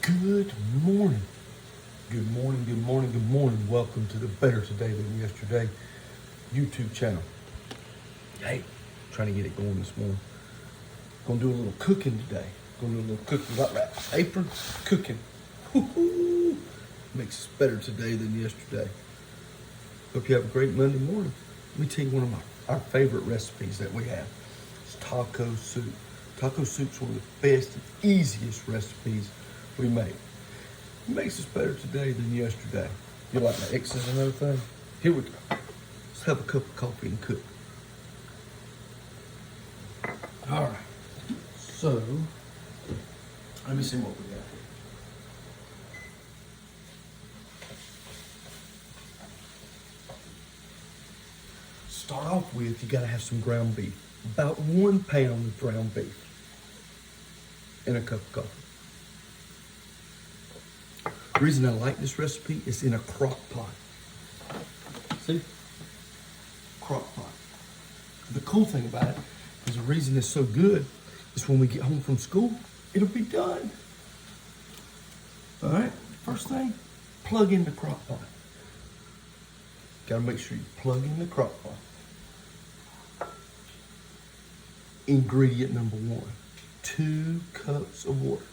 Good morning. Good morning, good morning, good morning. Welcome to the Better Today Than Yesterday YouTube channel. Hey, trying to get it going this morning. Gonna do a little cooking today. Gonna do a little cooking. Got that apron, cooking. Woo-hoo. Makes us better today than yesterday. Hope you have a great Monday morning. Let me tell you one of our favorite recipes that we have. It's taco soup. Taco soup's one of the best and easiest recipes we make. It makes us better today than yesterday. You like my X's and everything? Here we go. Let's have a cup of coffee and cook. All right. So, let me see what we got here. Start off with, you gotta have some ground beef. About 1 pound of ground beef in a cup of coffee. The reason I like this recipe is in a crock pot. See? Crock pot. The cool thing about it is the reason it's so good is when we get home from school, it'll be done. All right, first thing, plug in the crock pot. Gotta make sure you plug in the crock pot. Ingredient number 1, 2 cups of water.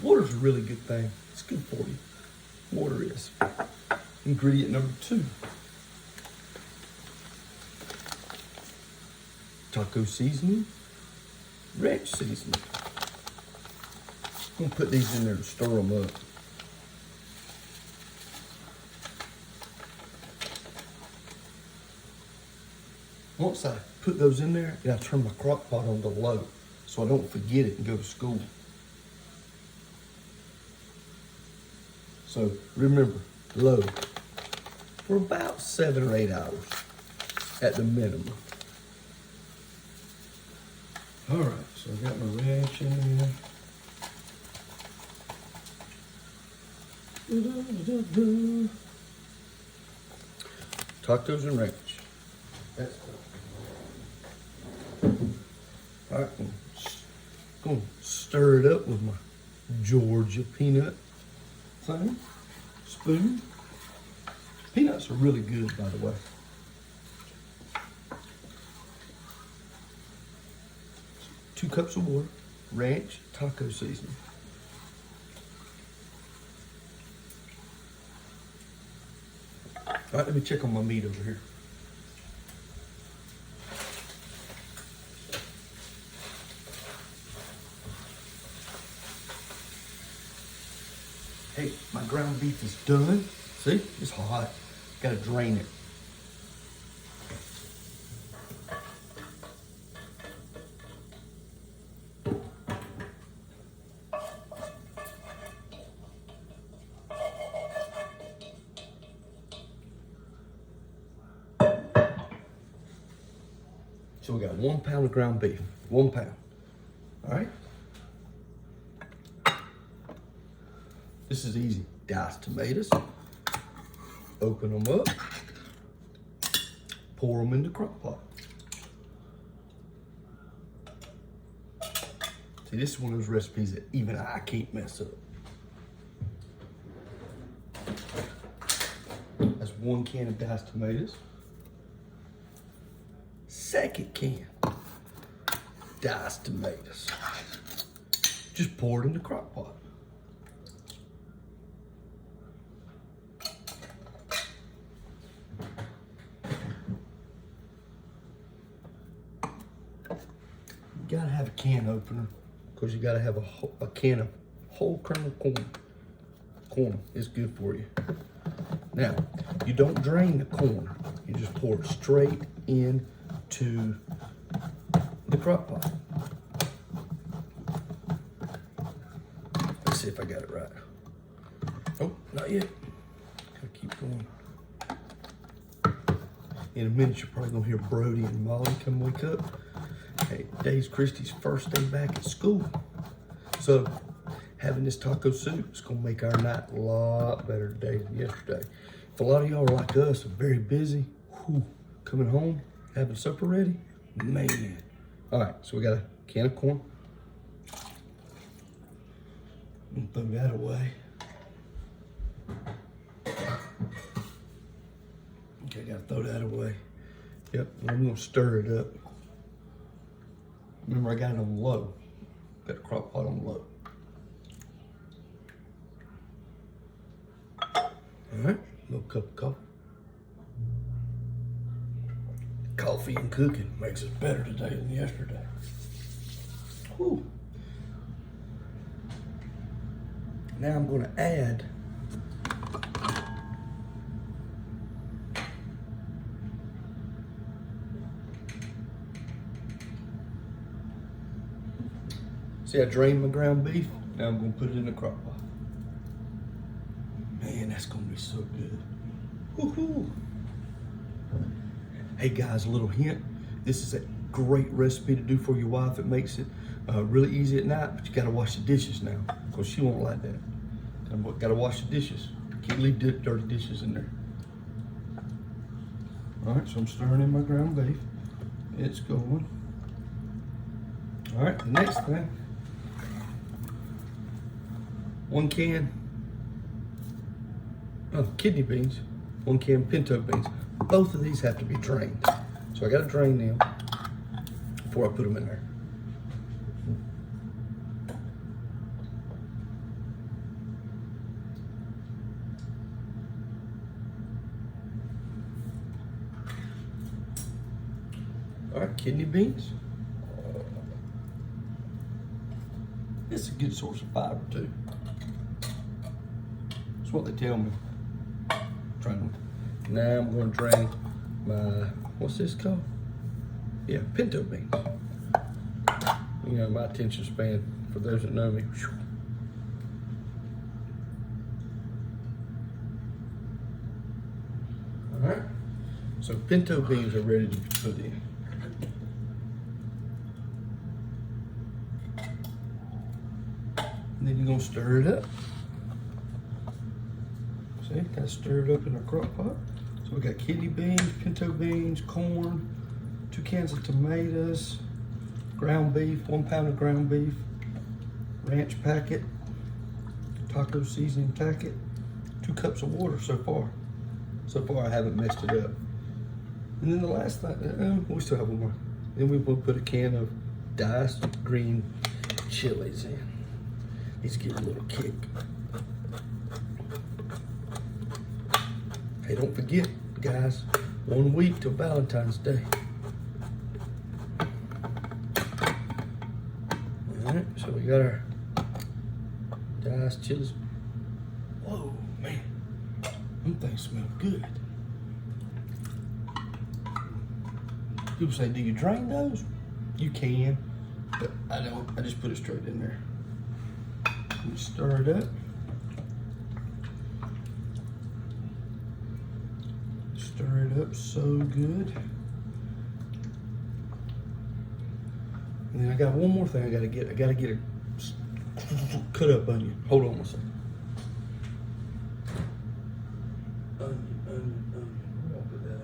Water's a really good thing. It's good for you. Water is. Ingredient number 2. Taco seasoning, ranch seasoning. I'm gonna put these in there and stir them up. Once I put those in there, I turn my crock pot on to low so I don't forget it and go to school. So remember, low for about 7 or 8 hours at the minimum. All right, so I got my ranch in there. Tacos and ranch. That's cool. All right, I'm gonna stir it up with my Georgia peanut thing, spoon. Peanuts are really good, by the way. Two cups of water, ranch, taco seasoning. All right, let me check on my meat over here. Hey, my ground beef is done. See, it's hot. Gotta drain it. So we got 1 pound of ground beef, 1 pound. All right. This is easy. Dice tomatoes, open them up, pour them in the crock pot. See, this is one of those recipes that even I can't mess up. That's 1 can of diced tomatoes. Second can, diced tomatoes. Just pour it in the crock pot. You gotta have a can opener because you gotta have a can of whole kernel corn. Corn is good for you. Now, you don't drain the corn. You just pour it straight into the crock pot. Let's see if I got it right. Oh, not yet. Gotta keep going. In a minute, you're probably gonna hear Brody and Molly come wake up. Hey, today's Christy's first day back at school. So having this taco soup is gonna make our night a lot better today than yesterday. If a lot of y'all are like us, are very busy, coming home, having supper ready, man. All right, so we got a can of corn. Throw that away. Okay, gotta throw that away. Yep, I'm gonna stir it up. Remember, I got it on low. Got the crock pot on low. All right, little cup of coffee. Coffee and cooking makes us better today than yesterday. Whew. Now I'm gonna add see, I drained my ground beef. Now I'm gonna put it in the crock pot. Man, that's gonna be so good. Woohoo! Hey guys, a little hint. This is a great recipe to do for your wife. It makes it really easy at night, but you gotta wash the dishes now, because she won't like that. Gotta wash the dishes. Can't leave dirty dishes in there. All right, so I'm stirring in my ground beef. It's going. All right, the next thing, 1 can of kidney beans, 1 can pinto beans. Both of these have to be drained. So I gotta drain them before I put them in there. All right, kidney beans. It's a good source of fiber too. That's what they tell me. Now I'm going to drain my, what's this called? Yeah, pinto beans. You know, my attention span, for those that know me. All right, so pinto beans are ready to be put in. And then you're gonna stir it up. See, kind of stir it up in our crock pot. So we got kidney beans, pinto beans, corn, 2 cans of tomatoes, ground beef, 1 pound of ground beef, ranch packet, taco seasoning packet, 2 cups of water so far. So far I haven't messed it up. And then the last thing, we still have one more. Then we will put a can of diced green chilies in. These give a little kick. Hey, don't forget, guys, 1 week till Valentine's Day. All right, so we got our diced chilies. Whoa, man, them things smell good. People say, do you drain those? You can, but I don't. I just put it straight in there. You stir it up. Stir it up so good. And then I got one more thing I gotta get. I gotta get a cut up onion. Hold on 1 second. Onion. Where did I put that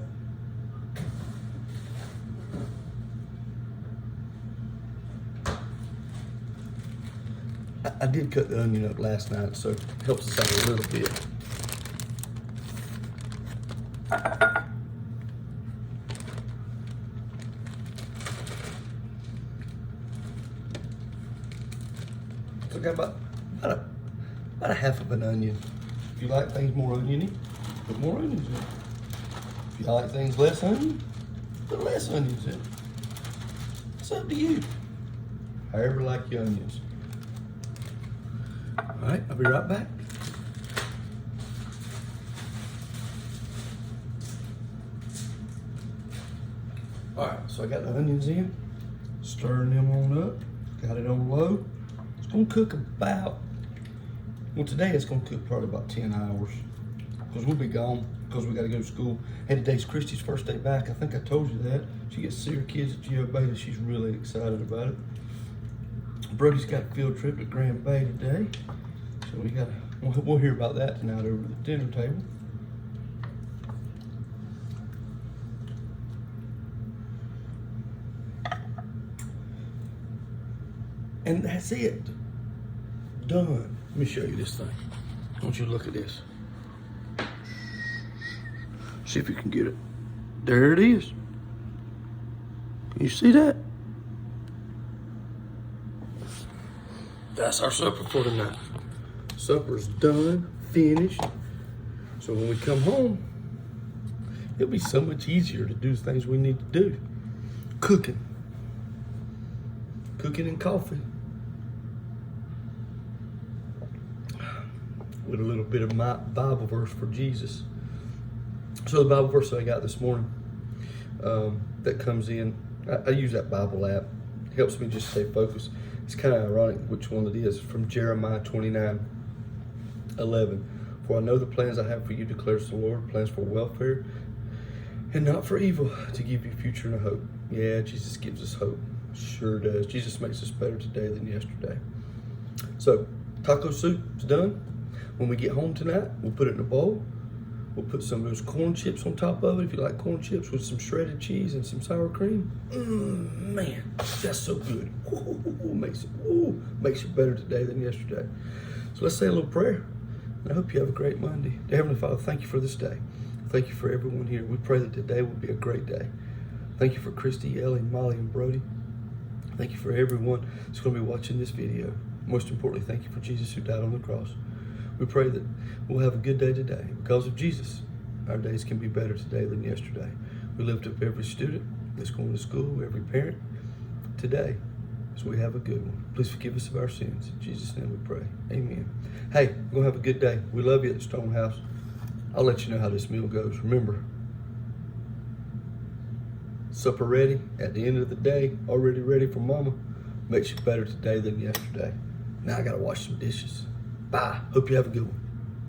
at? I did cut the onion up last night, so it helps us out a little bit. So I got about a half of an onion. If you like things more oniony, put more onions in. If you like things less onion, put less onions in. It's up to you. However you like your onions. All right, I'll be right back. All right, so I got the onions in, stirring them on up, got it on low. It's gonna cook about, well today it's gonna cook probably about 10 hours because we'll be gone because we gotta go to school. And today's Christy's first day back. I think I told you that. She gets to see her kids at Geo Beta. She's really excited about it. Brody's got a field trip to Grand Bay today. So we'll hear about that tonight over the dinner table. And that's it. done. Let me show you this thing. I want you to look at this. See if you can get it. There it is. Can you see that? That's our supper for tonight. Supper's done, finished. So when we come home, it'll be so much easier to do things we need to do. Cooking and coffee. With a little bit of my Bible verse for Jesus. So the Bible verse that I got this morning, that comes in, I use that Bible app. It helps me just stay focused. It's kind of ironic which one it is, from Jeremiah 29:11. For I know the plans I have for you, declares the Lord, plans for welfare and not for evil, to give you future and a hope. Yeah, Jesus gives us hope. Sure does. Jesus makes us better today than yesterday. So, taco soup is done. When we get home tonight, we'll put it in a bowl. We'll put some of those corn chips on top of it, if you like corn chips, with some shredded cheese and some sour cream. Man, that's so good. Makes it better today than yesterday. So let's say a little prayer. And I hope you have a great Monday. Dear Heavenly Father, thank you for this day. Thank you for everyone here. We pray that today will be a great day. Thank you for Christy, Ellie, Molly, and Brody. Thank you for everyone that's going to be watching this video. Most importantly, thank you for Jesus who died on the cross. We pray that we'll have a good day today. Because of Jesus, our days can be better today than yesterday. We lift up every student that's going to school, every parent today, so we have a good one. Please forgive us of our sins. In Jesus' name we pray. Amen. Hey, we're going to have a good day. We love you at the Stone House. I'll let you know how this meal goes. Remember, supper ready at the end of the day, already ready for mama. Makes you better today than yesterday. Now I got to wash some dishes. Bye. Hope you have a good one.